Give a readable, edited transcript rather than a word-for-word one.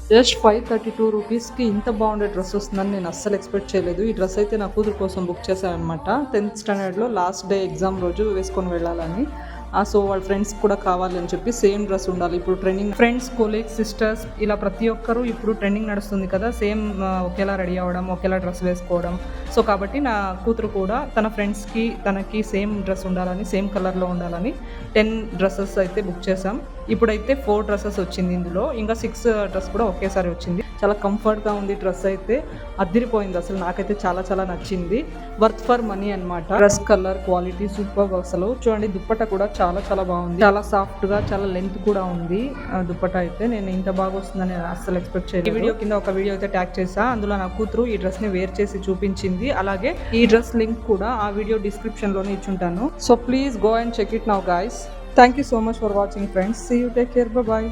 Just 532 రూపీస్కి ఇంత బాగుండే డ్రెస్ వస్తుందని నేను అస్సలు ఎక్స్పెక్ట్ చేయలేదు. ఈ డ్రెస్ అయితే నా కూతురు కోసం బుక్ చేశాను అనమాట. 10th స్టాండర్డ్లో లాస్ట్ డే ఎగ్జామ్ రోజు వేసుకొని వెళ్ళాలని. సో వాళ్ళ ఫ్రెండ్స్ కూడా కావాలి అని చెప్పి సేమ్ డ్రెస్ ఉండాలి. ఇప్పుడు ట్రెండింగ్ ఫ్రెండ్స్, కొలీగ్స్, సిస్టర్స్ ఇలా ప్రతి ఒక్కరు ఇప్పుడు ట్రెండింగ్ నడుస్తుంది కదా, సేమ్ ఒకేలా రెడీ అవ్వడం, ఒకేలా డ్రెస్ వేసుకోవడం. సో కాబట్టి నా కూతురు కూడా తన ఫ్రెండ్స్కి తనకి సేమ్ డ్రెస్ ఉండాలని, సేమ్ కలర్లో ఉండాలని 10 డ్రెస్సెస్ అయితే బుక్ చేసాం. ఇప్పుడైతే 4 డ్రెస్సెస్ వచ్చింది ఇందులో, ఇంకా 6 డ్రెస్ కూడా ఒకేసారి వచ్చింది. చాలా కంఫర్ట్గా ఉంది. డ్రెస్ అయితే అదిరిపోయింది అసలు. నాకైతే చాలా చాలా నచ్చింది. వర్త్ ఫర్ మనీ అనమాట. డ్రెస్ కలర్ క్వాలిటీ సూపర్ అసలు. చూడండి దుప్పట్ట కూడా చాలా చాలా బాగుంది. చాలా సాఫ్ట్గా, చాలా లెంత్ కూడా ఉంది దుప్పట్ట అయితే. నేను ఇంత బాగా వస్తుందని అస్సలు ఎక్స్పెక్ట్ చేయలేదు. ఈ వీడియో కింద ఒక వీడియో అయితే ట్యాగ్ చేసా. అందులో నా కూతురు ఈ డ్రెస్ ని వేర్ చేసి చూపించింది. అలాగే ఈ డ్రెస్ లింక్ కూడా ఆ వీడియో డిస్క్రిప్షన్ లోనే ఇచ్చుంటాను. So please go and check it now guys. Thank you so much for watching friends. See you, take care, bye bye.